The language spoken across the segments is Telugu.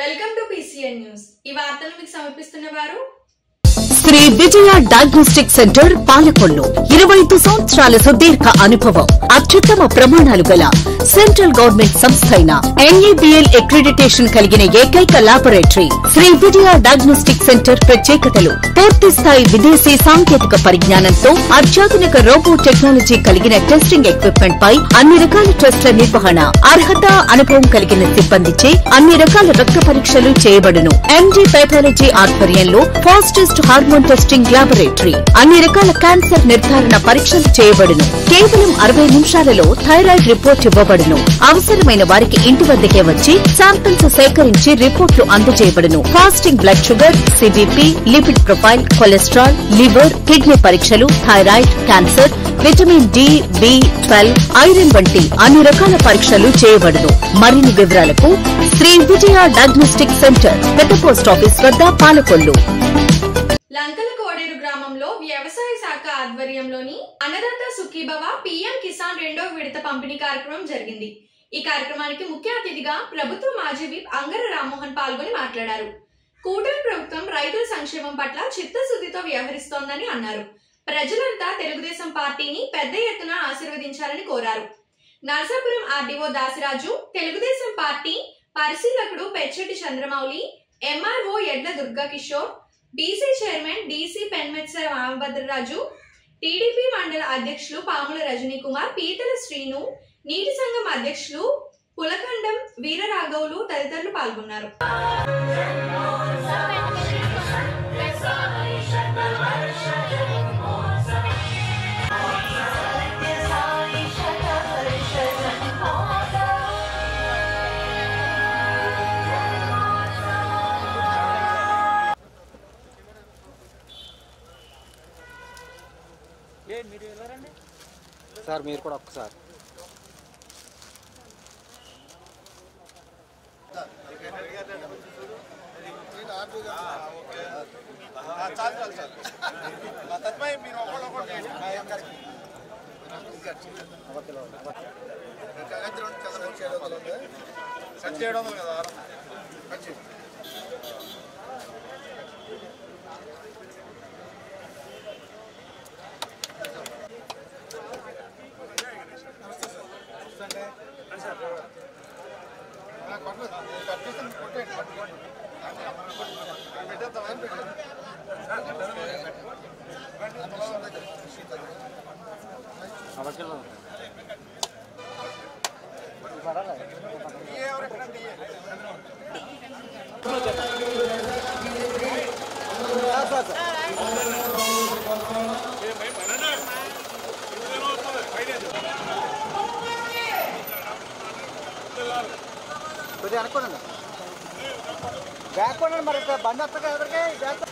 Welcome to PCN news. ఈ వార్తలు మీకు సమర్పిస్తున్నవారు శ్రీ విజయ డయాగ్నోస్టిక్ సెంటర్ పాలకొల్లు. 25 సంవత్సరాల సుదీర్ఘ అనుభవం, అత్యుత్తమ ప్రమాణాలు గల సెంట్రల్ గవర్నమెంట్ సంస్థ అయిన NABL అక్రిడిటేషన్ కలిగిన ఏకైక laboratory Shri Vijaya diagnostic centre. ప్రత్యేకతలు: పూర్తి స్థాయి విదేశీ సాంకేతిక పరిజ్ఞానంతో అత్యాధునిక రోబో టెక్నాలజీ కలిగిన టెస్టింగ్ ఎక్విప్మెంట్ పై అన్ని రకాల టెస్టుల నిర్వహణ, అర్హత, అనుభవం కలిగిన సిబ్బందిచే అన్ని రకాల రక్త పరీక్షలు చేయబడును. MD పైథాలజీ ఆధ్వర్యంలో ఫాస్టెస్ట్ హార్మోన్ టెస్టింగ్ ల్యాబొరేటరీ, అన్ని రకాల క్యాన్సర్ నిర్ధారణ పరీక్షలు చేయబడును. కేవలం 60 నిమిషాలలో థైరాయిడ్ రిపోర్ట్ ఇవ్వబడును. అవసరమైన వారికి ఇంటి వద్దకే వచ్చి శాంపిల్స్ సేకరించి రిపోర్టులు అందజేయబడును. Fasting blood sugar, CBP, lipid profile, cholesterol, liver, kidney పరీక్షలు, thyroid, cancer, vitamin D, B12, iron వంటి అన్ని రకాల పరీక్షలు చేయబడును. మరిన్ని వివరాలకు శ్రీ విజయ డయాగ్నోస్టిక్ సెంటర్, పెద్ద పోస్ట్ ఆఫీస్ వద్ద, పాలకొల్లు. లంకల కోడేరు గ్రామంలో వ్యవసాయ శాఖ ఆధ్వర్యంలోని అన్నదాత సుఖీభవ PM కిసాన్ 2వ విడత పంపిణీ కార్యక్రమం జరిగింది. ఈ కార్యక్రమానికి ముఖ్య అతిథిగా ప్రభుత్వ మాజీ విప్ అంగర రామ్మోహన్ పాల్గొని మాట్లాడారు. కూటమి ప్రభుత్వం రైతుల సంక్షేమం పట్ల చిత్తశుద్ధితో వ్యవహరిస్తోందని అన్నారు. ప్రజలంతా తెలుగుదేశం పార్టీని పెద్ద ఎత్తున ఆశీర్వదించాలని కోరారు. నరసాపురం RDO దాసిరాజు, తెలుగుదేశం పార్టీ పరిశీలకుడు Pechchati Chandramouli, MRO Edla Durga Kishore, BC chairman DC Penmetsara Ramabhadraraju, TDP మండల అధ్యక్షులు పాముల రజనీ కుమార్, పీతల శ్రీను, నీటి సంఘం అధ్యక్షులు పులకండం వీరరాఘవులు తదితరులు పాల్గొన్నారు. సార్ మీరు కూడా ఒక్కసారి కొద్దిగా అనుకోండి, బ్యాక్ కొనండి. మరి బండి వస్తాక ఎవరికి బ్యాక్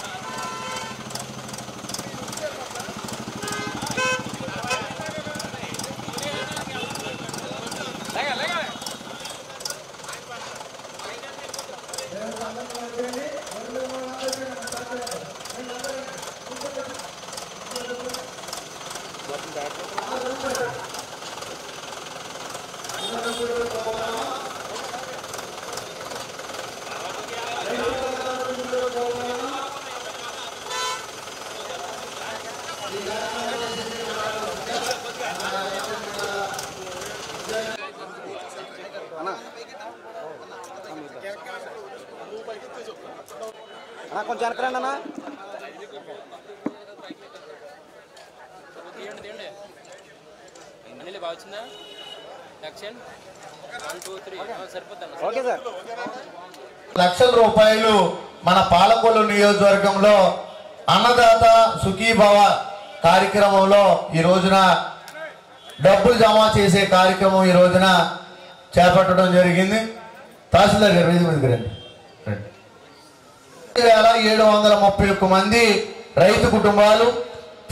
కొంచెం వెనకరండి అన్న. Okay sir. లక్షల రూపాయలు మన పాలకొల్లు నియోజకవర్గంలో అన్నదాత సుఖీభవ కార్యక్రమంలో ఈ రోజున డబ్బులు జమ చేసే కార్యక్రమం ఈ రోజున చేపట్టడం జరిగింది. తహసీల్దార్ గారు 731 మంది రైతు కుటుంబాలు,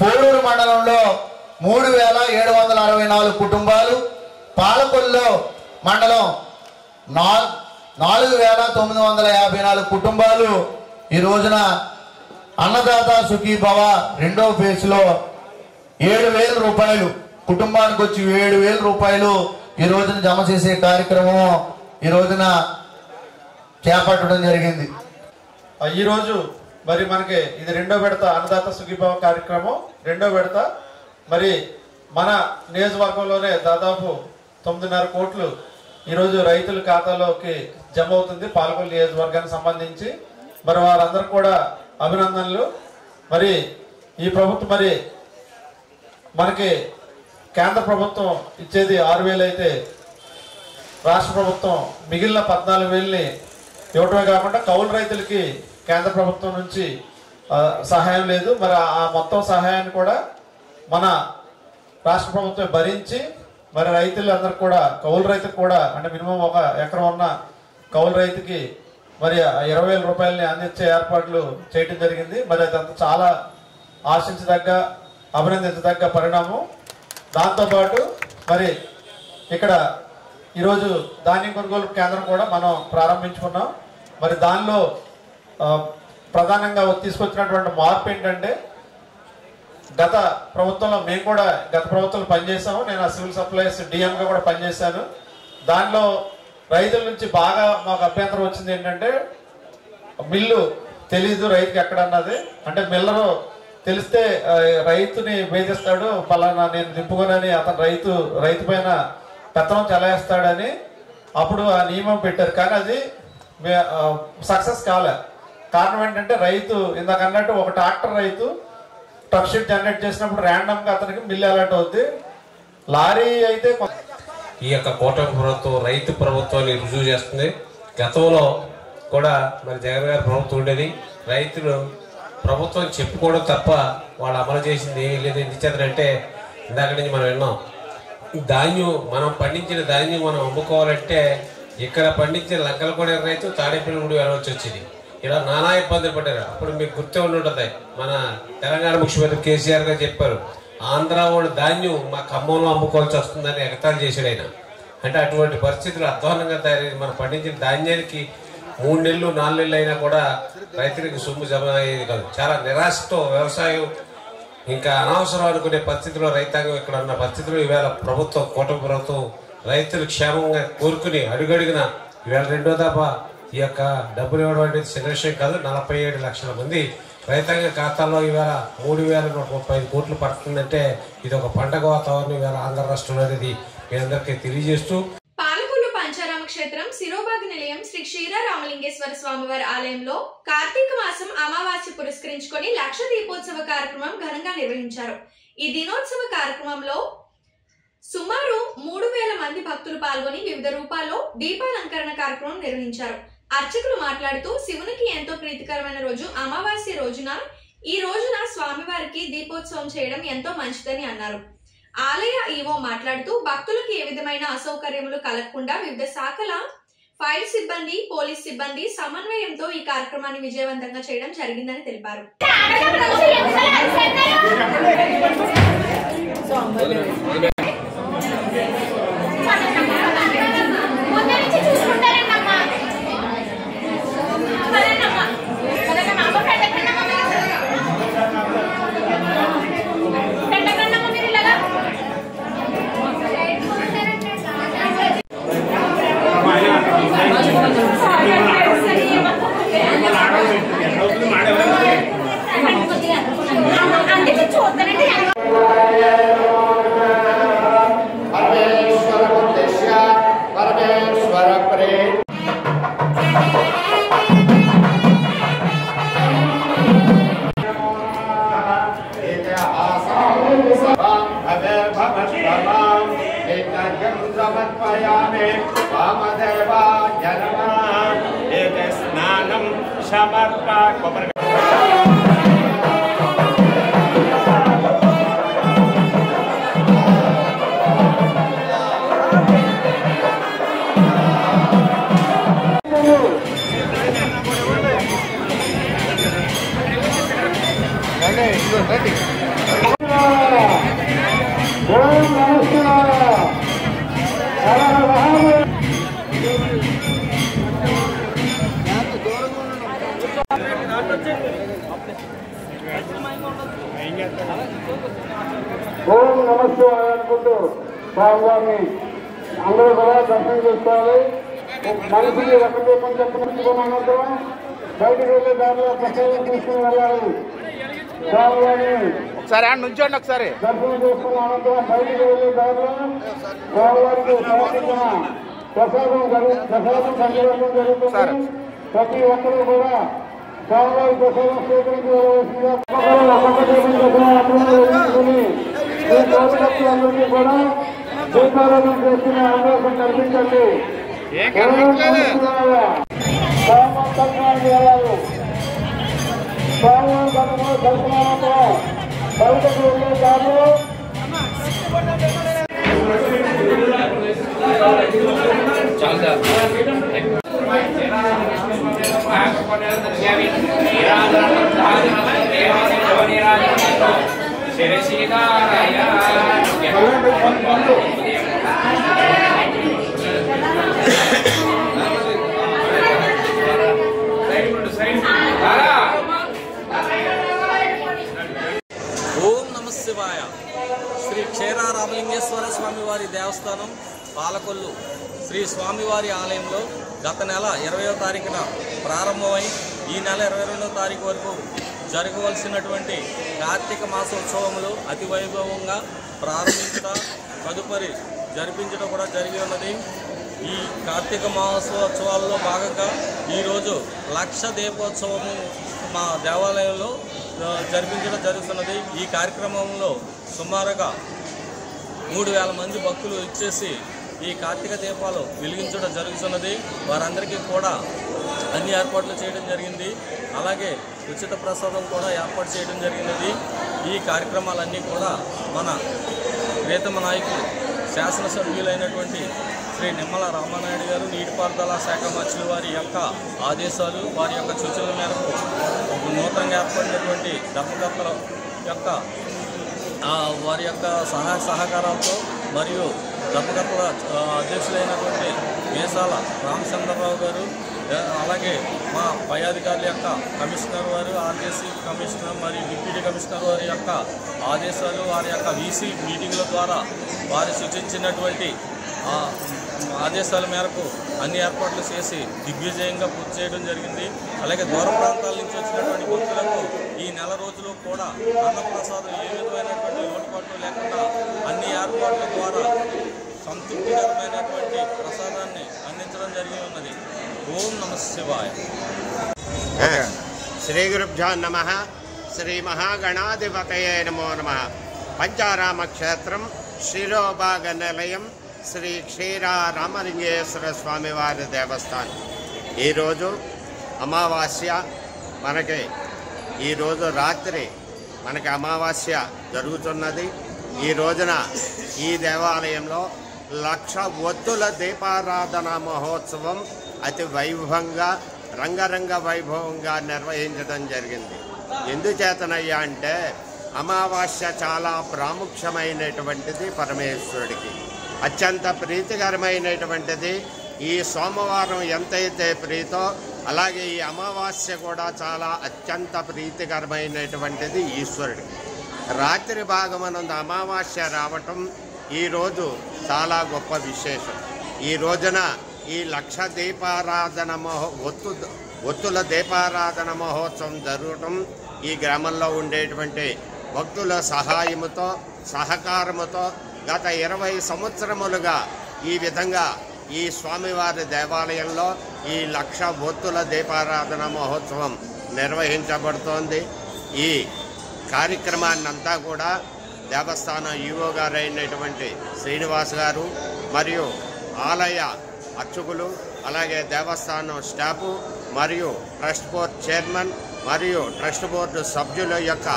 పోడూరు మండలంలో 3764 కుటుంబాలు, పాలకొల్లు మండలం 4954 కుటుంబాలు ఈ రోజున అన్నదాత సుఖీభవ 2వ ఫేజ్లో 7,000 రూపాయలు కుటుంబానికి వచ్చి 7,000 రూపాయలు ఈ రోజున జమ చేసే కార్యక్రమం ఈ రోజున చేపట్టడం జరిగింది. ఈరోజు మరి మనకి ఇది రెండో విడత అన్నదాత సుఖీభావ కార్యక్రమం రెండో విడత. మరి మన నియోజకవర్గంలోనే దాదాపు 9.5 కోట్లు ఈరోజు రైతుల ఖాతాలోకి జమ అవుతుంది పాలకొల్లు నియోజకవర్గానికి సంబంధించి. మరి వారందరూ కూడా అభినందనలు. మరి ఈ ప్రభుత్వం మరి మనకి కేంద్ర ప్రభుత్వం ఇచ్చేది 6,000 అయితే రాష్ట్ర ప్రభుత్వం మిగిలిన 14,000ని ఇవ్వటమే కాకుండా కౌలు రైతులకి కేంద్ర ప్రభుత్వం నుంచి సహాయం లేదు. మరి ఆ మొత్తం సహాయాన్ని కూడా మన రాష్ట్ర ప్రభుత్వం భరించి మరి రైతులందరూ కూడా కౌలు రైతుకు కూడా అంటే మినిమం 1 ఎకరం ఉన్న కౌలు రైతుకి మరి 20,000 రూపాయలని అందించే ఏర్పాట్లు చేయడం జరిగింది. మరి అదంతా చాలా ఆశించదగ్గ అభినందించదగ్గ పరిణామం. దాంతోపాటు మరి ఇక్కడ ఈరోజు ధాన్యం కొనుగోలు కేంద్రం కూడా మనం ప్రారంభించుకున్నాం. మరి దానిలో ప్రధానంగా తీసుకొచ్చినటువంటి మార్పు ఏంటంటే గత ప్రభుత్వంలో మేము కూడా గత ప్రభుత్వంలో పనిచేసాము. నేను ఆ సివిల్ సప్లైస్ డిఎంగా కూడా పనిచేశాను. దానిలో రైతుల నుంచి బాగా మాకు అభ్యంతరం వచ్చింది ఏంటంటే మిల్లు తెలీదు రైతుకి ఎక్కడ అన్నది. అంటే మిల్లరు తెలిస్తే రైతుని వేధిస్తాడు, పలానా నేను దింపుకోనని అతను రైతు పైన పెత్తనం చెలాయిస్తాడని అప్పుడు ఆ నియమం పెట్టారు. కానీ అది సక్సెస్ కాలే. కారణం ఏంటంటే రైతు ఇందాక అన్నట్టు ఒక ట్రాక్టర్ రైతు ట్రక్ షీట్ జనరేట్ చేసినప్పుడు ర్యాండమ్ గా అతనికి మిల్లు అలర్ట్ అవుద్ది. లారీ అయితే ఈ యొక్క కూటమి ప్రభుత్వం రైతు ప్రభుత్వాన్ని రుజువు చేస్తుంది. గతంలో కూడా మరి జగన్ గారి ప్రభుత్వం ఉండేది. రైతులు ప్రభుత్వం చెప్పుకోవడం తప్ప వాళ్ళు అమలు చేసింది ఏమీ లేదు. ఎందుచేతంటే ఇందాక నుంచి మనం విన్నాం, ధాన్యం మనం పండించిన ధాన్యం మనం అమ్ముకోవాలంటే ఇక్కడ పండించిన లంకల కూడా రైతు తాడేపల్లి కూడా వెళ్ళవలసి వచ్చింది. ఇలా నానా ఇబ్బందులు పడ్డారు. అప్పుడు మీకు గుర్తే ఉండుంటుంది, మన తెలంగాణ ముఖ్యమంత్రి కేసీఆర్ గారు చెప్పారు, ఆంధ్ర వాళ్ళు ధాన్యం మా ఖమ్మంలో అమ్ముకోవాల్సి వస్తుందని ఎగతాళి చేశాడు ఆయన. అంటే అటువంటి పరిస్థితులు అధ్వానంగా తయారైంది. మనం పండించిన ధాన్యానికి 3 నెలలు 4 నెలలు అయినా కూడా రైతులకు సొమ్ము జమ అయ్యేది కాదు. చాలా నిరాశతో వ్యవసాయం ఇంకా అనవసరం అనుకునే పరిస్థితిలో రైతాంగం ఇక్కడ ఉన్న పరిస్థితుల్లో ఈవేళ ప్రభుత్వం కూటమి ప్రభుత్వం రైతులు క్షేమంగా కోరుకుని అడుగడుగున ఈవేళ రెండో దఫా ఈ యొక్క డబ్బులు ఇవ్వడం అనేది చిన్న విషయం కాదు. 47 లక్షల మంది రైతాంగ ఖాతాల్లో ఈవేళ 3,135 కోట్లు పడుతుందంటే ఇది ఒక పండగ వాతావరణం ఈవేళ ఆంధ్ర రాష్ట్రంలో అనేది మీ అందరికీ తెలియజేస్తూ పాలకొల్లు పంచారామ క్షేత్రం శిరోభాగ నిలయం శ్రీ క్షీరారామలింగేశ్వర స్వామివారి ఆలయంలో కార్తీక మాసం అమావాస్య పురస్కరించుకొని లక్ష దీపోత్సవ కార్యక్రమం ఘనంగా నిర్వహించారు. ఈ దినోత్సవ కార్యక్రమంలో సుమారు 3,000 మంది భక్తులు పాల్గొని వివిధ రూపాల్లో దీపాలంకరణ కార్యక్రమం నిర్వహించారు. అర్చకులు మాట్లాడుతూ శివునికి ఎంతో ప్రీతికరమైన రోజు అమావాస్య రోజున ఈ రోజున స్వామివారికి దీపోత్సవం చేయడం ఎంతో మంచిదని అన్నారు. ఆలయ ఈవో మాట్లాడుతూ భక్తులకు ఏ విధమైన అసౌకర్యములు కలగకుండా వివిధ శాఖల ఫైర్ సిబ్బంది, పోలీస్ సిబ్బంది సమన్వయంతో ఈ కార్యక్రమాన్ని విజయవంతంగా చేయడం జరిగిందని తెలిపారు. ఓం నమః శివాయ అనుకుంటూ స్వామివారిని అందరూ కూడా దర్శనం చేసుకోవాలి. మనిషికి ఒక రూపం చెప్పుకున్న అనంతరం బయటకు వెళ్ళే దారిలో ప్రసాదం తీసుకుని వెళ్ళాలి. స్వామివారిని ఒకసారి నుంచోండి. ఒకసారి దర్శనం చేసుకున్న అనంతరం బయటకు వెళ్ళే దారిలో స్వామివారికి సమర్పించిన ప్రసాదం సంచలనం జరుగుతుంది. ప్రతి ఒక్కరూ కూడా స్వామివారి ప్రసాదం స్వీకరించి వెళ్ళవలసిందిగా అందరినీ కూడా దీపారాధన చేస్తున్న అవకాశం కల్పించండి. స్వామివారి దర్శనానంతరం బయటకు వెళ్ళే దారిలో ఓం నమ శివాయ. శ్రీ క్షేర రామలింగేశ్వర స్వామివారి దేవస్థానం పాలకొల్లు శ్రీ స్వామివారి ఆలయంలో గత నెల 20వ తారీఖున ప్రారంభమై ఈ నెల 22వ తారీఖు వరకు జరగవలసినటువంటి కార్తీక మాసోత్సవములు అతి వైభవంగా ప్రారంభించడం తదుపరి జరిపించడం కూడా జరిగి ఉన్నది. ఈ కార్తీక మాసోత్సవాల్లో భాగంగా ఈరోజు లక్ష దీపోత్సవము మా దేవాలయంలో జరిపించడం జరుగుతున్నది. ఈ కార్యక్రమంలో సుమారుగా 3000 మంది భక్తులు ఇచ్చేసి ఈ కార్తీక దీపాలు వెలిగించడం జరుగుతున్నది. వారందరికీ కూడా అన్ని ఏర్పాట్లు చేయడం జరిగింది. అలాగే ఉచిత ప్రసాదం కూడా ఏర్పాటు చేయడం జరిగినది. ఈ కార్యక్రమాలన్నీ కూడా మన ప్రియతమ నాయకులు శాసనసభ్యులైనటువంటి శ్రీ నిమ్మల రామానాయుడు గారు నీటిపారుదల శాఖ మంత్రుల వారి యొక్క ఆదేశాలు, వారి యొక్క సూచనల మేరకు నూతనంగా ఏర్పడినటువంటి ధర్మకర్తల యొక్క వారి యొక్క సహాయ సహకారాలతో మరియు ధర్మకర్తల అధ్యక్షులైనటువంటి మేసాల రామచంద్రరావు గారు, అలాగే మా పై అధికారుల యొక్క కమిషనర్ వారు, ఆర్టీసీ కమిషనర్ మరియు డిప్యూటీ కమిషనర్ వారి యొక్క ఆదేశాలు, వారి యొక్క వీసీ మీటింగ్ల ద్వారా వారు సూచించినటువంటి ఆదేశాల మేరకు అన్ని ఏర్పాట్లు చేసి దిగ్విజయంగా పూర్తి చేయడం జరిగింది. అలాగే దూర ప్రాంతాల నుంచి వచ్చినటువంటి భక్తులకు ఈ నెల రోజులు కూడా అన్నప్రసాదం ఏ విధమైనటువంటి లోటుపాట్లు లేకుండా అన్ని ఏర్పాట్ల ద్వారా సంతృప్తికరమైనటువంటి ప్రసాదాన్ని అందించడం జరిగి ఉన్నది. ఓం నమ శివాయ. శ్రీ గురుభ్యో నమః. శ్రీ మహాగణాధిపతయే నమో నమః. పంచారామ క్షేత్రం శ్రీలోభాగ నిలయం శ్రీ క్షీర రామలింగేశ్వర స్వామివారి దేవస్థానం. ఈరోజు అమావాస్య, మనకి ఈరోజు రాత్రి మనకి అమావాస్య జరుగుతున్నది. ఈ రోజున ఈ దేవాలయంలో 1,00,000 ఒత్తుల దీపారాధన మహోత్సవం అతి వైభవంగా రంగరంగ వైభవంగా నిర్వహించడం జరిగింది. ఎందుచేతనయ్యా అంటే అమావాస్య చాలా ప్రాముఖ్యమైనటువంటిది, పరమేశ్వరుడికి అత్యంత ప్రీతికరమైనటువంటిది. ఈ సోమవారం ఎంతైతే ప్రీతో అలాగే ఈ అమావాస్య కూడా చాలా అత్యంత ప్రీతికరమైనటువంటిది ఈశ్వరుడికి. రాత్రి భాగమనందు అమావాస్య రావటం ఈరోజు చాలా గొప్ప విశేషం. ఈ రోజున ఈ 1,00,000 దీపారాధన ఒత్తుల దీపారాధన మహోత్సవం జరగటం ఈ గ్రామంలో ఉండేటువంటి భక్తుల సహాయముతో సహకారముతో గత 20 సంవత్సరములుగా ఈ విధంగా ఈ స్వామివారి దేవాలయంలో ఈ 1,00,000 ఒత్తుల దీపారాధన మహోత్సవం నిర్వహించబడుతోంది. ఈ కార్యక్రమాన్నంతా కూడా దేవస్థానం ఈవో గారు అయినటువంటి శ్రీనివాస్ గారు మరియు ఆలయ అర్చకులు, అలాగే దేవస్థానం స్టాఫు మరియు ట్రస్ట్ బోర్డు చైర్మన్ మరియు ట్రస్ట్ బోర్డు సభ్యుల యొక్క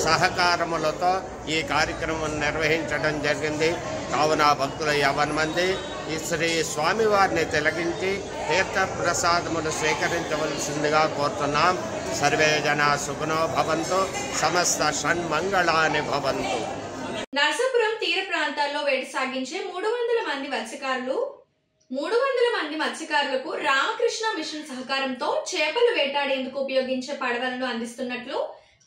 సహకారములతో ఈ కార్యక్రమం నిర్వహించడం జరిగింది. కావున భక్తుల 50 మంది ఈ శ్రీ స్వామివారిని తిలకించి తీర్థ ప్రసాదములు స్వీకరించవలసిందిగా కోరుతున్నాం. సర్వే జనా సుఖనో భవంతు, సమస్త షణ్మంగళాని భవంతు. నరసాపురం తీర ప్రాంతాల్లో వేట సాగించే 300 మంది మత్స్యకారులకు రామకృష్ణ మిషన్ సహకారంతో చేపలు వేటాడేందుకు ఉపయోగించే పడవలను అందిస్తున్నట్లు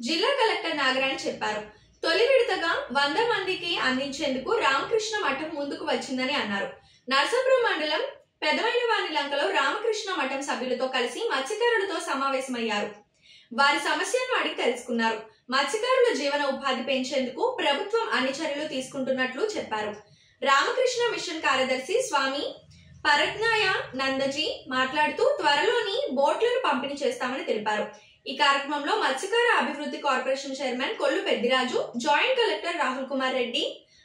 జిల్లా కలెక్టర్ నాగరాణి చెప్పారు. తొలి విడతగా 100 మందికి అందించేందుకు రామకృష్ణ మఠం ముందుకు వచ్చిందని అన్నారు. నరసాపురం మండలం పెదవైన వారి లంకలో రామకృష్ణ మఠం సభ్యులతో కలిసి మత్స్యకారులతో సమావేశమయ్యారు. వారి సమస్యలను అడిగి తెలుసుకున్నారు. మత్స్యకారుల జీవన ఉపాధి పెంచేందుకు ప్రభుత్వం అన్ని చర్యలు తీసుకుంటున్నట్లు చెప్పారు. రామకృష్ణ మిషన్ కార్యదర్శి స్వామి పరజ్ఞాయ నందజీ మాట్లాడుతూ త్వరలోని బోట్లను పంపిణీ చేస్తామని తెలిపారు. ఈ కార్యక్రమంలో మత్స్యకార అభివృద్ధి corporation chairman Kollu Peddiraju, joint collector Rahul Kumar Reddy,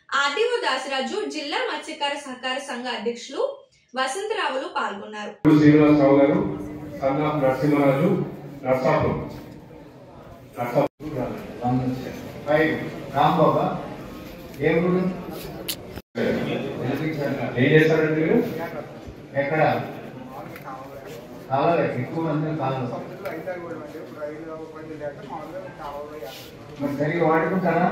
RDO Dasiraju, జిల్లా మత్స్యకార సహకార సంఘ అధ్యక్షులు వసంతరావులు పాల్గొన్నారు. ఏం చేస్తారండి మీరు? ఎక్కడ కావాలి ఎక్కువ మంది కావాలి మరి సరిగ్గా వాడుకుంటారా?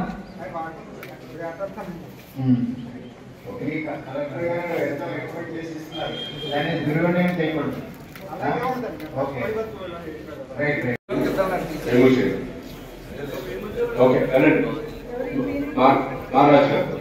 కలెక్టర్ గారు ఎంత రికమెండ్ చేసి ఇస్తున్నారు, దాన్ని దుర్వినియోగం చేయకూడదు. ఓకే రైట్ రైట్ ఓకే అనండి మహారాజ్ గారు.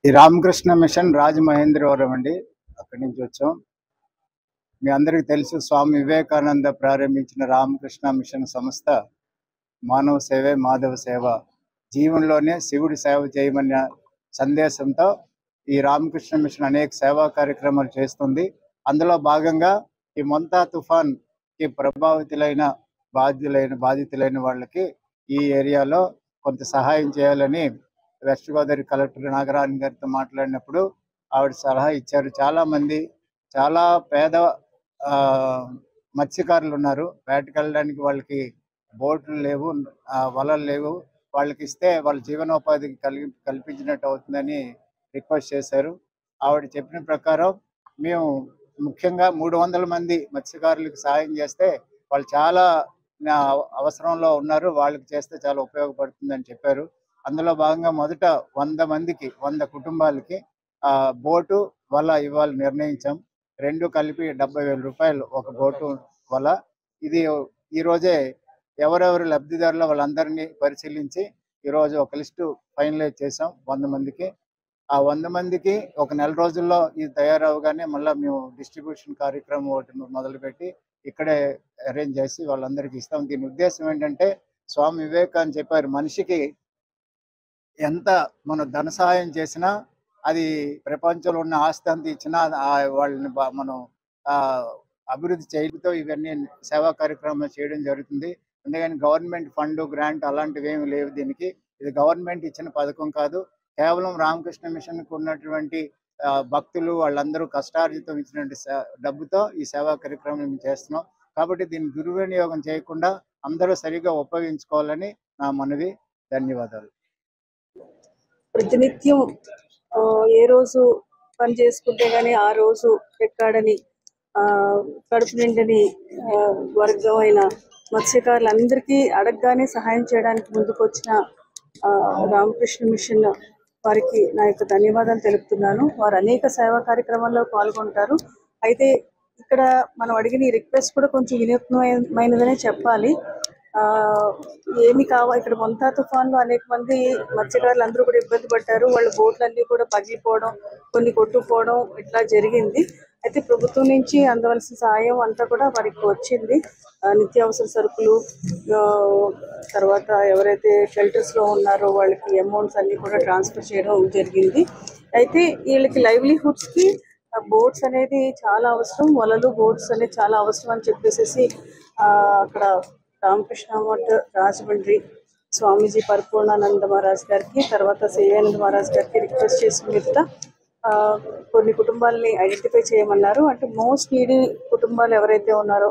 ఈ రామకృష్ణ మిషన్ రాజమహేంద్రవరం అండి, అక్కడి నుంచి వచ్చాం. మీ అందరికీ తెలుసు, స్వామి వివేకానంద ప్రారంభించిన రామకృష్ణ మిషన్ సంస్థ మానవ సేవే మాధవ సేవ, జీవనంలోనే శివుడి సేవ చేయమన్న సందేశంతో ఈ రామకృష్ణ మిషన్ అనేక సేవా కార్యక్రమాలు చేస్తుంది. అందులో భాగంగా ఈ మొంతా తుఫాన్కి ప్రభావితులైన బాధితులైన వాళ్ళకి ఈ ఏరియాలో కొంత సహాయం చేయాలని వెస్ట్ గోదావరి కలెక్టర్ నాగరాణి గారితో మాట్లాడినప్పుడు ఆవిడ సలహా ఇచ్చారు. చాలామంది చాలా పేద మత్స్యకారులు ఉన్నారు, వేటకు వెళ్ళడానికి వాళ్ళకి బోట్లు లేవు, వలలు లేవు. వాళ్ళకి ఇస్తే వాళ్ళ జీవనోపాధికి కల్పించినట్టు అవుతుందని రిక్వెస్ట్ చేశారు. ఆవిడ చెప్పిన ప్రకారం మేము ముఖ్యంగా 300 మంది మత్స్యకారులకు సహాయం చేస్తే వాళ్ళు చాలా అవసరంలో ఉన్నారు, వాళ్ళకి చేస్తే చాలా ఉపయోగపడుతుందని చెప్పారు. అందులో భాగంగా మొదట 100 కుటుంబాలకి బోటు వల ఇవ్వాలి నిర్ణయించాం. 2 కలిపి 70,000 రూపాయలు ఒక బోటు వల. ఇది ఈరోజే ఎవరెవరు లబ్ధిదారులు వాళ్ళందరినీ పరిశీలించి ఈరోజు ఒక లిస్టు ఫైనలైజ్ చేసాం 100 మందికి. ఆ 100 మందికి ఒక నెల రోజుల్లో ఇది తయారవగానే మళ్ళీ మేము డిస్ట్రిబ్యూషన్ కార్యక్రమం ఒకటి మొదలుపెట్టి ఇక్కడే అరేంజ్ చేసి వాళ్ళందరికీ ఇస్తాం. దీని ఉద్దేశం ఏంటంటే, స్వామి వివేకానంద చెప్పారు, మనిషికి ఎంత మనం ధన సహాయం చేసినా, అది ప్రపంచంలో ఉన్న ఆస్తి అంతా ఇచ్చినా వాళ్ళని మనం అభివృద్ధి చేయడంతో ఇవన్నీ సేవా కార్యక్రమాలు చేయడం జరుగుతుంది. అందుకని గవర్నమెంట్ ఫండ్ గ్రాంట్ అలాంటివి ఏమి లేవు. దీనికి ఇది గవర్నమెంట్ ఇచ్చిన పథకం కాదు, కేవలం రామకృష్ణ మిషన్కు ఉన్నటువంటి భక్తులు వాళ్ళందరూ కష్టార్జితం ఇచ్చినటువంటి డబ్బుతో ఈ సేవా కార్యక్రమం మేము చేస్తున్నాం. కాబట్టి దీన్ని దుర్వినియోగం చేయకుండా అందరూ సరిగా ఉపయోగించుకోవాలని నా మనవి. ధన్యవాదాలు. ప్రతినిత్యం ఏ రోజు పని చేసుకుంటే గానీ ఆ రోజు ఎక్కాడని కడుపు నిండని వర్గమైన మత్స్యకారులందరికీ అడగగానే సహాయం చేయడానికి ముందుకు వచ్చిన రామకృష్ణ మిషన్ వారికి నా యొక్క ధన్యవాదాలు తెలుపుతున్నాను. వారు అనేక సేవా కార్యక్రమాల్లో పాల్గొంటారు. అయితే ఇక్కడ మనం అడిగిన ఈ రిక్వెస్ట్ కూడా కొంచెం వినూత్నమైనదనే చెప్పాలి. ఏమి కావాలి, ఇక్కడ మొంతా తుఫాన్లో అనేక మంది మత్స్యకారులు అందరూ కూడా ఇబ్బంది పడ్డారు. వాళ్ళ బోట్లన్నీ కూడా పగిలిపోవడం, కొన్ని కొట్టుకుపోవడం ఇట్లా జరిగింది. అయితే ప్రభుత్వం నుంచి అందవలసిన సహాయం అంతా కూడా వారికి వచ్చింది. నిత్యావసర సరుకులు, తర్వాత ఎవరైతే షెల్టర్స్లో ఉన్నారో వాళ్ళకి అమౌంట్స్ అన్నీ కూడా ట్రాన్స్ఫర్ చేయడం జరిగింది. అయితే వీళ్ళకి లైవ్లీహుడ్స్కి బోట్స్ అనేది చాలా అవసరం, వలలు బోట్స్ అనేది చాలా అవసరం అని చెప్పేసి అక్కడ రామకృష్ణ మఠ్ రాజమండ్రి స్వామీజీ పరిపూర్ణానంద మహారాజ్ గారికి, తర్వాత శివానంద మహారాజ్ గారికి రిక్వెస్ట్ చేసిన మీదట కొన్ని కుటుంబాలని ఐడెంటిఫై చేయమన్నారు. అంటే మోస్ట్ నీడీ కుటుంబాలు ఎవరైతే ఉన్నారో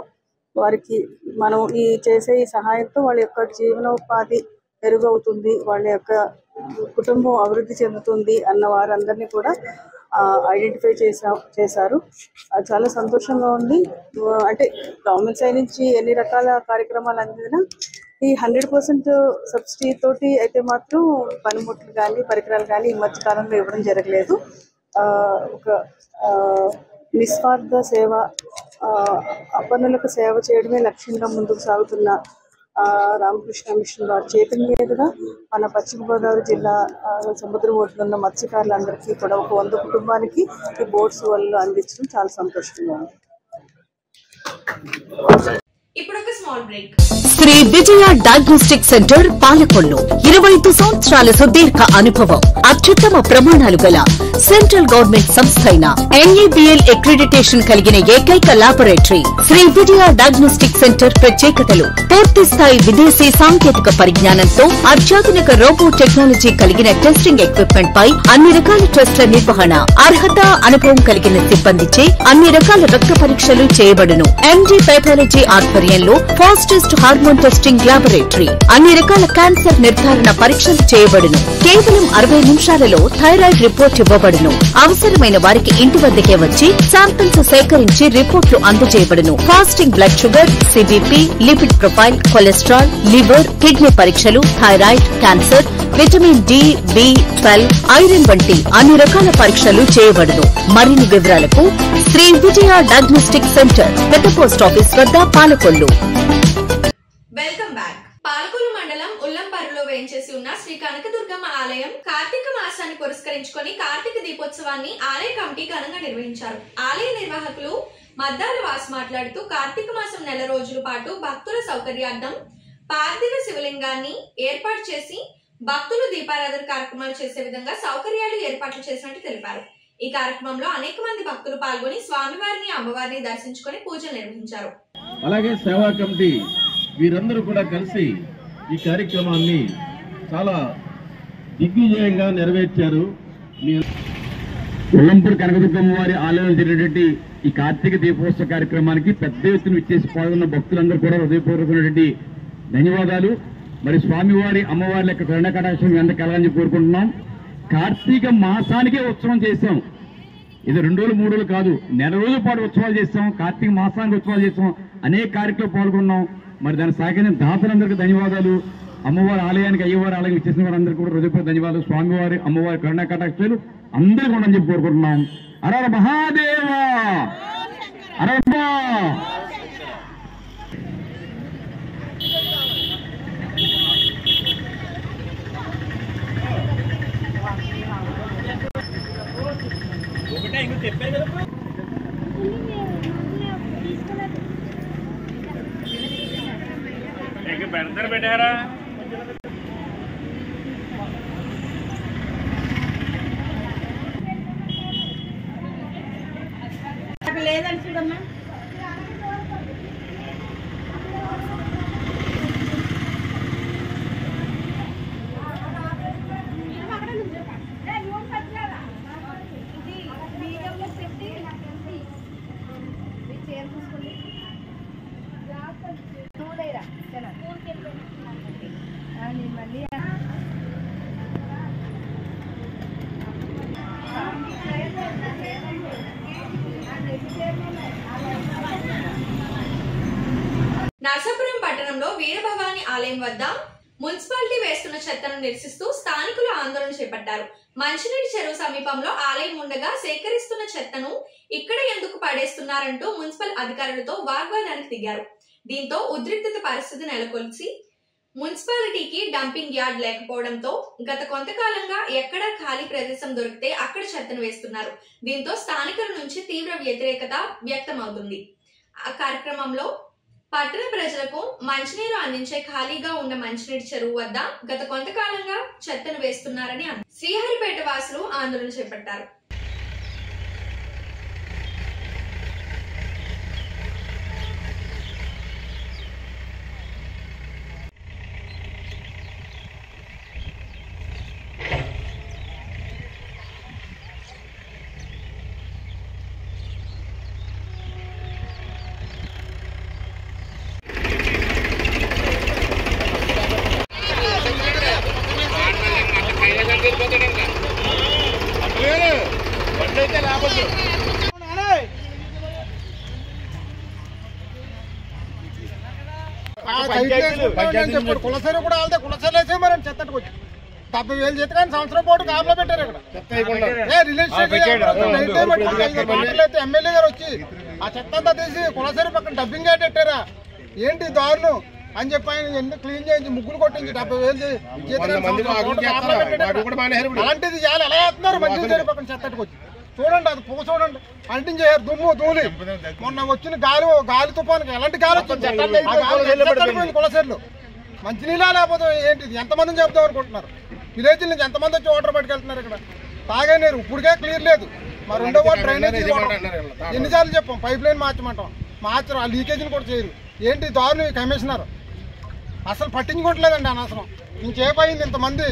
వారికి మనం చేసే ఈ సహాయంతో వాళ్ళ యొక్క జీవనోపాధి మెరుగవుతుంది, వాళ్ళ యొక్క కుటుంబం అభివృద్ధి చెందుతుంది అన్న వారందరినీ కూడా ఐడెంటిఫై చేశారు. చాలా సంతోషంగా ఉంది. అంటే గవర్నమెంట్ సైడ్ నుంచి ఎన్ని రకాల కార్యక్రమాలు అందినా ఈ 100% సబ్సిడీ తోటి అయితే మాత్రం పనిముట్లు కానీ పరికరాలు కానీ ఈ మధ్య కాలంలో ఇవ్వడం జరగలేదు. ఒక నిస్వార్థ సేవ, అపన్నులకు సేవ చేయడమే లక్ష్యంగా ముందుకు సాగుతున్న రామకృష్ణ మిషన్ వారి చేతుల మీదుగా మన పశ్చిమ గోదావరి జిల్లా సముద్రం ఒడ్డున ఉన్న మత్స్యకారులందరికీ కూడా ఒక 100 కుటుంబానికి ఈ బోట్స్ వాళ్ళు అందించడం చాలా సంతోషంగా ఉంది. ఇప్పుడు ఒక small break. Shri Vijaya diagnostic centre Palakollu 25 సంవత్సరాల సుదీర్ఘ అనుభవం, అత్యుత్తమ ప్రమాణాలు గల సెంట్రల్ గవర్నమెంట్ సంస్థ అయిన NABL అక్రిడిటేషన్ కలిగిన ఏకైక laboratory Shri Vijaya diagnostic centre. ప్రత్యేకతలు: పూర్తి స్థాయి విదేశీ సాంకేతిక పరిజ్ఞానంతో అత్యాధునిక రోబో టెక్నాలజీ కలిగిన టెస్టింగ్ ఎక్విప్మెంట్ పై అన్ని రకాల టెస్టుల నిర్వహణ, అర్హత, అనుభవం కలిగిన సిబ్బందిచే అన్ని రకాల రక్త పరీక్షలు చేయబడును. MD పైథాలజీ ఆధ్వర్యంలో ఫాస్టెస్ట్ హార్మోన్ టెస్టింగ్ లాబొరేటరీ, అన్ని రకాల క్యాన్సర్ నిర్ధారణ పరీక్షలు చేయబడును. కేవలం 60 నిమిషాలలో థైరాయిడ్ రిపోర్ట్ ఇవ్వబడును. అవసరమైన వారికి ఇంటి వద్దకే వచ్చి శాంపిల్స్ సేకరించి రిపోర్ట్లు అందజేయబడును. Fasting blood sugar, CBP, lipid profile, cholesterol, liver, kidney పరీక్షలు, thyroid, cancer, vitamin D, B12, iron వంటి అన్ని రకాల పరీక్షలు చేయబడును. మరిన్ని వివరాలకు శ్రీ విజయ డయాగ్నోస్టిక్ సెంటర్, పెద్ద పోస్ట్ ఆఫీస్ వద్ద, పాలకొల్లు. Welcome back. పాలకొల్లు మండలం ఉల్లంపర్రులో వేయించేసి ఉన్న శ్రీ కనకదుర్గమ్మ ఆలయం కార్తీక మాసాన్ని పురస్కరించుకొని కార్తీక దీపోత్సవాన్ని ఆలయ కమిటీ ఘనంగా నిర్వహించారు. ఆలయ నిర్వాహకులు మద్దాల వాసు మాట్లాడుతూ కార్తీక మాసం నెల రోజుల పాటు భక్తుల సౌకర్యార్థం పార్థివ శివలింగాన్ని ఏర్పాటు చేసి భక్తులు దీపారాధన కార్యక్రమాలు చేసే విధంగా సౌకర్యాలు ఏర్పాట్లు చేసినట్టు తెలిపారు. ఈ కార్యక్రమంలో అనేక మంది భక్తులు పాల్గొని స్వామివారిని, అమ్మవారిని దర్శించుకొని పూజలు నిర్వహించారు. అలాగే సేవా కమిటీ వీరందరూ కూడా కలిసి ఈ కార్యక్రమాన్ని చాలా దిగ్విజయంగా నెరవేర్చారు. ఉల్లంపూర్ కనకదుర్గమ్మ వారి ఆలయంలో జరిగినటువంటి ఈ కార్తీక దీపోత్సవ కార్యక్రమానికి పెద్ద ఎత్తున విచ్చేసి పాల్గొన్న భక్తులందరూ కూడా హృదయపూర్వకమైనటువంటి ధన్యవాదాలు. మరి స్వామివారి, అమ్మవారి యొక్క కరుణ కటాక్షం ఎంత కలగాలని కోరుకుంటున్నాం. కార్తీక మాసానికే ఉత్సవం చేశాం. ఇది 2 రోజులు 3 రోజులు కాదు, నెల రోజుల పాటు ఉత్సవాలు చేస్తాం. కార్తీక మాసానికి ఉత్సవాలు చేస్తాం. అనేక కార్యక్రమాలు పాల్గొన్నాం. మరి దాన్ని సహకరించిన దాతలందరికీ ధన్యవాదాలు. అమ్మవారి ఆలయానికి, అయ్యవారి ఆలయం ఇచ్చేసిన వారందరికీ కూడా హృదయపూర్వక ధన్యవాదాలు. స్వామివారి, అమ్మవారి కరుణ కటాక్షాలు అందరికీ ఉండని చెప్పి కోరుకుంటున్నాం. హర మహాదేవ, హర పెడతారు పెట్టారా లేదని చూడమ్మా. నరసాపురం పట్టణంలో వీరభవాని ఆలయం వద్ద మున్సిపాలిటీ వేస్తున్న చెత్తను నిరసిస్తూ స్థానికులు ఆందోళన చేపట్టారు. మంచినీటి చెరువు సమీపంలో ఆలయం ఉండగా సేకరిస్తున్న చెత్తను ఇక్కడ ఎందుకు పడేస్తున్నారంటూ మున్సిపల్ అధికారులతో వాగ్వాదానికి దిగారు. దీంతో ఉద్రిక్తత పరిస్థితి నెలకొల్చి మున్సిపాలిటీకి డంపింగ్ యార్డ్ లేకపోవడంతో గత కొంతకాలంగా ఎక్కడ ఖాళీ ప్రదేశం దొరికితే అక్కడ చెత్తను వేస్తున్నారు. దీంతో స్థానికుల నుంచి తీవ్ర వ్యతిరేకత వ్యక్తమవుతుంది. ఆ కార్యక్రమంలో పట్టణ ప్రజలకు మంచినీరు అందించే ఖాళీగా ఉన్న మంచినీటి చెరువు వద్ద గత కొంతకాలంగా చెత్తను వేస్తున్నారని శ్రీహరిపేట వాసులు ఆందోళన చేపట్టారు. Clear. చెప్పాడు. కులసరి కూడా వాళ్ళదే కులసరి వేసే మరి చెత్తకు వచ్చి 70,000 జీతం కానీ సంవత్సరం పాటు కాపులో పెట్టారు ఇక్కడ. మాటలైతే ఎమ్మెల్యే గారు వచ్చి ఆ చెత్త అంతా తీసి కులసరి పక్కన డబ్బింగ్ పెట్టారా ఏంటి దారులు అని చెప్పి ఆయన ఎందుకు క్లీన్ చేయించి ముగ్గులు కొట్టించి 70,000 అలాంటిది చాలా ఎలా వేస్తున్నారు మంచి పక్కన చెత్తకు వచ్చి చూడండి. అది పొగ చూడండి అంటించేయారు దుమ్ము ధూళి. మొన్న వచ్చిన గాలి తుఫానికి ఎలాంటి గాలి వచ్చింది కులసరిలో మంచినీళ్ళ లేకపోతే ఏంటిది ఎంతమందిని చెప్తాం అనుకుంటున్నారు. విలేజ్ నుంచి ఎంతమంది వచ్చి వాటర్ పట్టుకెళ్తున్నారు ఇక్కడ తాగే నీరు ఇప్పుడుకే క్లియర్ లేదు. మా రెండో వాటర్ డ్రైనేజీ ఎన్నిసార్లు చెప్పాం పైప్ లైన్ మార్చమంటాం మార్చరు. ఆ లీకేజీని కూడా చేయరు. ఏంటి దారులు కమిషనర్ అసలు పట్టించుకోవట్లేదండి అనవసరం. ఇంకేమైంది ఇంతమంది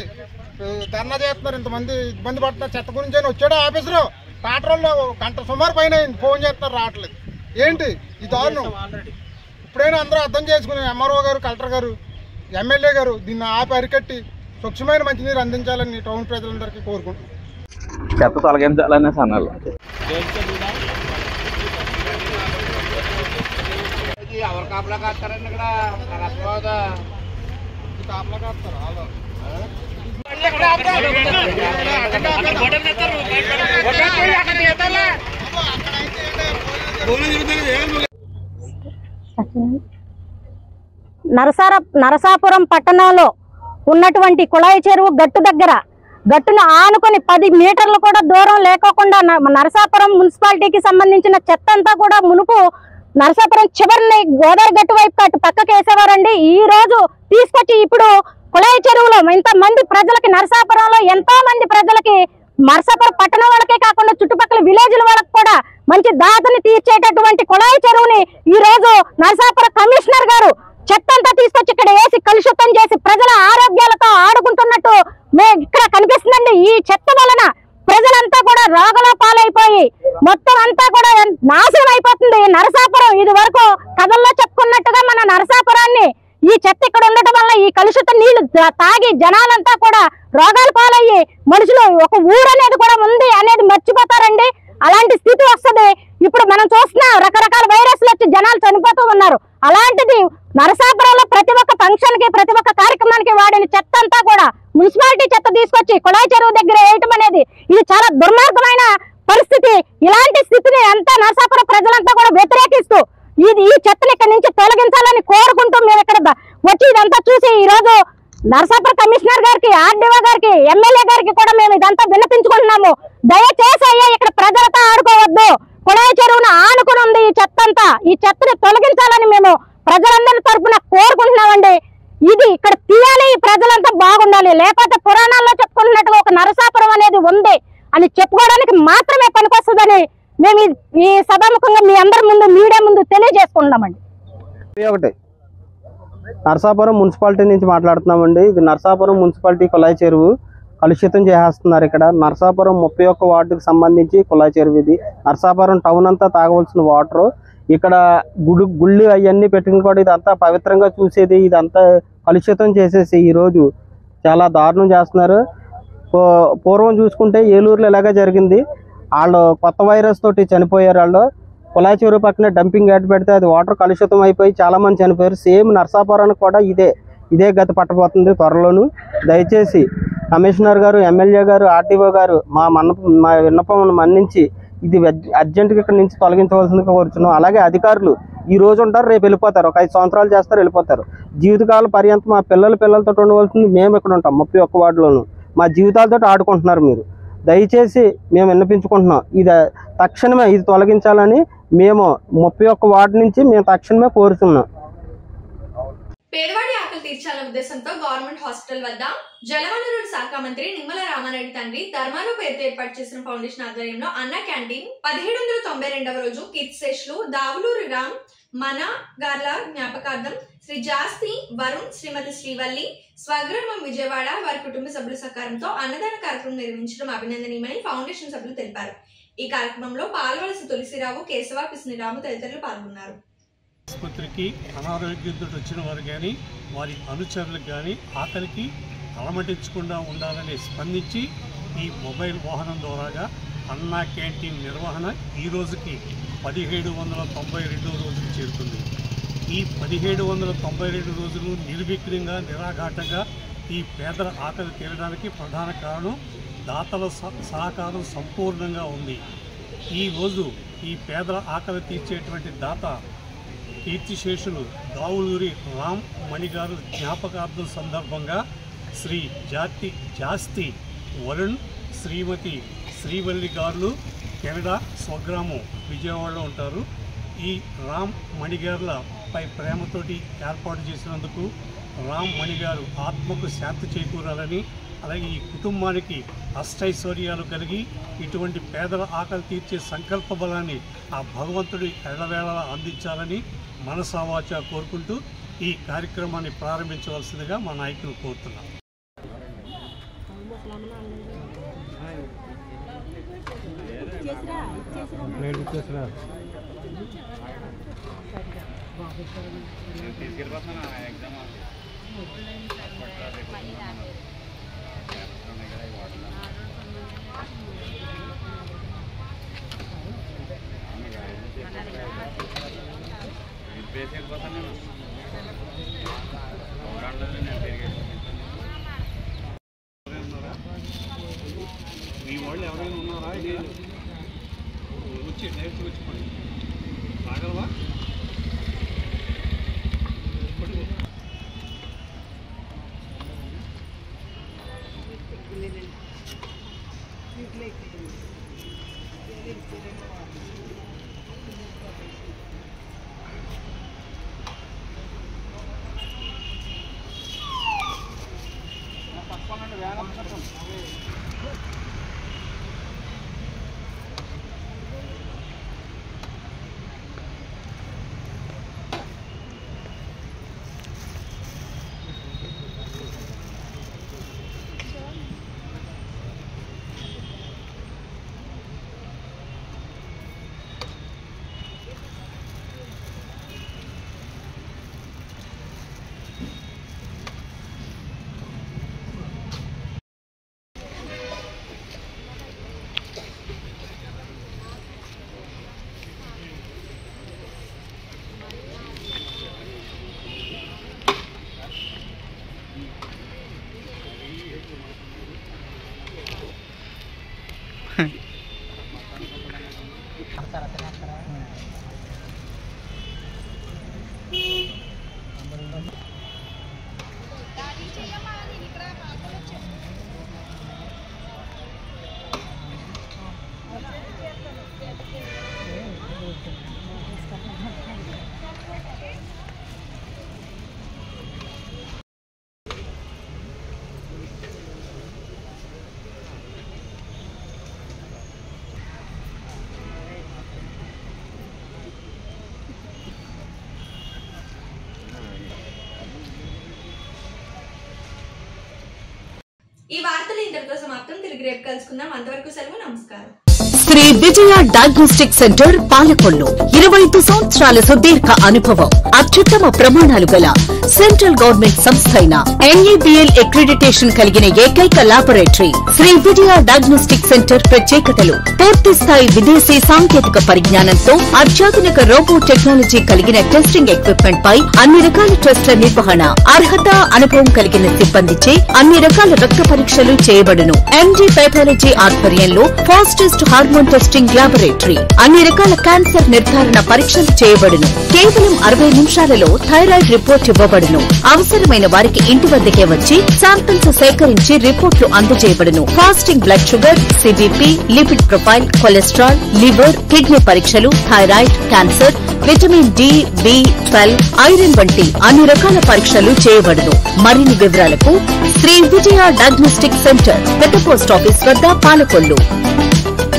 ధర్నా చేస్తున్నారు ఇంతమంది ఇబ్బంది పడుతున్నారు చెత్త గురించి అని వచ్చాడు ఆఫీసులో ట్రాక్టర్లో గంట సుమారు పైన అయింది ఫోన్ చేస్తున్నారు రావట్లేదు. ఏంటి ఈ దారుణం? ఇప్పుడైనా అందరూ అర్థం చేసుకుని ఎంఆర్ఓ గారు కలెక్టర్ గారు ఎమ్మెల్యే గారు దీన్ని ఆపి అరికట్టి స్వచ్ఛమైన మంచినీరు అందించాలని టౌన్ ప్రజలందరికీ కోరుకుంటున్నాం. చెత్త తొలగించాలనే అన్నారు. ఎవరు కాపలా కాస్తారండి ఇక్కడ కాపలా కాస్తారు వాళ్ళు నరసాపురం పట్టణంలో ఉన్నటువంటి కుళాయి చెరువు గట్టు దగ్గర గట్టును ఆనుకొని 10 మీటర్లు కూడా దూరం లేకోకుండా నరసాపురం మున్సిపాలిటీకి సంబంధించిన చెత్త అంతా కూడా మునుపు నరసాపురం చివరిని గోదావరి గట్టు వైపు అటు పక్కకి వేసేవారండి. ఈ రోజు తీసుకొచ్చి ఇప్పుడు కుళాయి చెరువులో ఇంతమంది ప్రజలకి నరసాపురంలో ఎంతో మంది ప్రజలకి నరసాపురం పట్టణం వాళ్ళకే కాకుండా చుట్టుపక్కల విలేజ్ల వాళ్ళకి కూడా మంచి దాతని తీర్చేటటువంటి కుళాయి చెరువుని ఈ రోజు నరసాపురం కమిషనర్ గారు చెత్త అంతా తీసుకొచ్చి ఇక్కడ వేసి కలుషితం చేసి ప్రజల ఆరోగ్యాలతో ఆడుకుంటున్నట్టు ఇక్కడ కనిపిస్తుందండి. ఈ చెత్త వలన ప్రజలంతా కూడా రోగాల పాలైపోయి మొత్తం అంతా కూడా నాశనం అయిపోతుంది నరసాపురం. ఇది వరకు కథల్లో చెప్పుకున్నట్టుగా మన నరసాపురాన్ని ఈ చెత్త ఇక్కడ ఉండటం వల్ల ఈ కలుషిత నీళ్లు తాగి జనాలంతా కూడా రోగాల పాలయ్యి మనుషులు ఒక ఊరు అనేది కూడా ఉంది అనేది మర్చిపోతారండి. అలాంటి స్థితి వస్తుంది. ఇప్పుడు మనం చూస్తున్నాం రకరకాల వైరస్లు వచ్చి జనాలు చనిపోతూ ఉన్నారు. అలాంటిది నరసాపురంలో ప్రతి ఒక్క ఫంక్షన్ కి ప్రతి ఒక్క కార్యక్రమానికి వాడిన చెత్త అంతా కూడా మున్సిపాలిటీ చెత్త తీసుకొచ్చి కుళాయి చెరువు దగ్గర వేయటం అనేది ఇది చాలా దుర్మార్గమైన పరిస్థితి. ఇలాంటి స్థితిని అంతా నరసాపురం ప్రజలంతా కూడా వ్యతిరేకిస్తూ ఈ చెత్తని ఇక్కడ నుంచి తొలగించాలని కోరుకుంటూ మేము ఇక్కడ వచ్చి ఇదంతా చూసి ఈ రోజు నరసాపురం కమిషనర్ గారికి ఆర్డీఓ గారికి ఎమ్మెల్యే గారికి కూడా మేము ఇదంతా విన్నపించుకుంటున్నాము. దయచేసి అయ్యా ఇక్కడ ప్రజలతో ఆడుకోవద్దు. కుళాయి చెరువును ఆనుకుని ఉంది ఈ చెత్త అంతా. ఈ చెత్తని తొలగించాలని మేము ప్రజలందరి తరఫున కోరుకుంటున్నామండి. ఇది ఇక్కడ తీయాలి, ఈ ప్రజలంతా బాగుండాలి. లేకపోతే పురాణాల్లో చెప్పుకున్నట్టుగా ఒక నరసాపురం అనేది ఉంది అని చెప్పుకోవడానికి మాత్రమే పనికొస్తుందని మేము ఈ సభాముఖంగా మీ అందరి ముందు మీడియా ముందు తెలియజేసుకుంటున్నామండి. ఒకటి నరసాపురం మున్సిపాలిటీ నుంచి మాట్లాడుతున్నామండి. ఇది నరసాపురం మున్సిపాలిటీ కుళాయి చెరువు కలుషితం చేసేస్తున్నారు. ఇక్కడ నరసాపురం 31 వార్డుకి సంబంధించి కుళాయి చెరువు ఇది. నరసాపురం టౌన్ అంతా తాగవలసిన వాటరు. ఇక్కడ గుళ్ళు అవన్నీ పెట్టుకుని కూడా ఇదంతా పవిత్రంగా చూసేది ఇదంతా కలుషితం చేసేసి ఈరోజు చాలా దారుణం చేస్తున్నారు. పూర్వం చూసుకుంటే ఏలూరులో ఇలాగే జరిగింది. వాళ్ళు కొత్త వైరస్ తోటి చనిపోయారు. వాళ్ళు కుళాయి చెరువు పక్కనే డంపింగ్ యార్డ్ పెడితే అది వాటర్ కలుషితం అయిపోయి చాలామంది చనిపోయారు. సేమ్ నరసాపురానికి కూడా ఇదే గతి పట్టబోతుంది త్వరలోను. దయచేసి కమిషనర్ గారు, ఎమ్మెల్యే గారు, ఆర్టీఓ గారు మా విన్నపం మన్నించి ఇది అర్జెంటుగా ఇక్కడ నుంచి తొలగించవలసిందిగా కోరుచున్నాం. అలాగే అధికారులు ఈ రోజు ఉంటారు, రేపు వెళ్ళిపోతారు. ఒక 5 సంవత్సరాలు చేస్తారు, వెళ్ళిపోతారు. జీవితకాల పర్యంతం మా పిల్లలతో ఉండవలసింది మేము ఇక్కడ ఉంటాం 31 వార్డులోను. మా జీవితాలతో ఆడుకుంటున్నారు మీరు. దయచేసి మేము విన్నపించుకుంటున్నాం. ఇది తక్షణమే ఇది తొలగించాలని మేము 31 వార్డు నుంచి మేము తక్షణమే కోరుతున్నాం. పేదవాడి ఆకలి తీర్చాలనే ఉద్దేశంతో గవర్నమెంట్ హాస్పిటల్ వద్ద జలవనరుల శాఖ మంత్రి నిమ్మల రామారెడ్డి తండ్రి ధర్మాలు పేరుతో ఏర్పాటు చేసిన ఫౌండేషన్ ఆధ్వర్యంలో అన్న క్యాంటీన్ 1792వ రోజు కీర్తిశేషులు దావులూరు రామ్ మన గార్ల జ్ఞాపకార్థం శ్రీ జాస్తి వరుణ్ శ్రీమతి శ్రీవల్లి స్వగ్రామం విజయవాడ వారి కుటుంబ సభ్యుల సహకారంతో అన్నదాన కార్యక్రమం నిర్వహించడం అభినందనీయమని ఫౌండేషన్ సభ్యులు తెలిపారు. ఈ కార్యక్రమంలో పాల్వలసి తులసిరావు, కేశవ, పిస్నిరాము తదితరులు పాల్గొన్నారు. ఆసుపత్రికి అనారోగ్యంతో వచ్చిన వారు కానీ వారి అనుచరులకు కానీ ఆకలికి అలమటించకుండా ఉండాలని స్పందించి ఈ మొబైల్ వాహనం ద్వారాగా అన్నా క్యాంటీన్ నిర్వహణ ఈ రోజుకి 1792 రోజుకి చేరుతుంది. ఈ 1792 రోజులు నిర్విఘ్నంగా నిరాఘాటంగా ఈ పేదల ఆకలి తీరడానికి ప్రధాన కారణం దాతల సహకారం సంపూర్ణంగా ఉంది. ఈరోజు ఈ పేదల ఆకలి తీర్చేటువంటి దాత కీర్తిశేషులు దావులూరి రామ్ మణిగారు జ్ఞాపకార్థం సందర్భంగా శ్రీ జాస్తి వరుణ్ శ్రీమతి శ్రీవల్లి గారులు కెనడా స్వగ్రామం విజయవాడలో ఉంటారు. ఈ రామ్ మణిగారులపై ప్రేమతోటి ఏర్పాటు చేసినందుకు రామ్ మణిగారు ఆత్మకు శాంతి చేకూరాలని, అలాగే ఈ కుటుంబానికి అష్టైశ్వర్యాలు కలిగి ఇటువంటి పేదల ఆకలి తీర్చే సంకల్ప బలాన్ని ఆ భగవంతుడి ఎల్లవేళలా అందించాలని మనసావాచ కోరుకుంటూ ఈ కార్యక్రమాన్ని ప్రారంభించవలసిందిగా మా నాయకులు కోరుతున్నాం. మీ వాళ్ళు ఎవరైనా ఉన్నారా? వచ్చి డైరెక్ట్ వచ్చిపోయి రాగలవా? ఈ వార్తలు ఇంతటితో సమాప్తం. తిరిగి రేపు కలుసుకుందాం. అంతవరకు సెలవు. నమస్కారం. శ్రీ విజయ డయాగ్నోస్టిక్ సెంటర్ పాలకొల్లు 25 సంవత్సరాల సుదీర్ఘ అనుభవం, అత్యుత్తమ ప్రమాణాలు గల సెంట్రల్ గవర్నమెంట్ సంస్థ అయిన NABL అక్రిడిటేషన్ కలిగిన ఏకైక laboratory Shri Vijaya diagnostic centre. ప్రత్యేకతలు: పూర్తి స్థాయి విదేశీ సాంకేతిక పరిజ్ఞానంతో అత్యాధునిక రోబో టెక్నాలజీ కలిగిన టెస్టింగ్ ఎక్విప్మెంట్ పై అన్ని రకాల టెస్టుల నిర్వహణ, అర్హత, అనుభవం కలిగిన సిబ్బందిచే అన్ని రకాల రక్త పరీక్షలు చేయబడును. MD పైథాలజీ ఆధ్వర్యంలో ఫాస్టెస్ట్ హార్మోన్ టెస్టింగ్ ల్యాబొరేటరీ, అన్ని రకాల క్యాన్సర్ నిర్ధారణ పరీక్షలు చేయబడును. కేవలం 60 నిమిషాలలో థైరాయిడ్ రిపోర్ట్ ఇవ్వబడును. అవసరమైన వారికి ఇంటి వద్దకే వచ్చి శాంపిల్స్ సేకరించి రిపోర్ట్లు అందజేయబడును. Fasting blood sugar, CBP, lipid profile, cholesterol, liver, kidney పరీక్షలు, thyroid, cancer, vitamin D, B12, iron వంటి అన్ని రకాల పరీక్షలు చేయబడును. మరిన్ని వివరాలకు శ్రీ విజయ డయాగ్నోస్టిక్ సెంటర్, పెద్ద పోస్ట్ ఆఫీస్ వద్ద, పాలకొల్లు.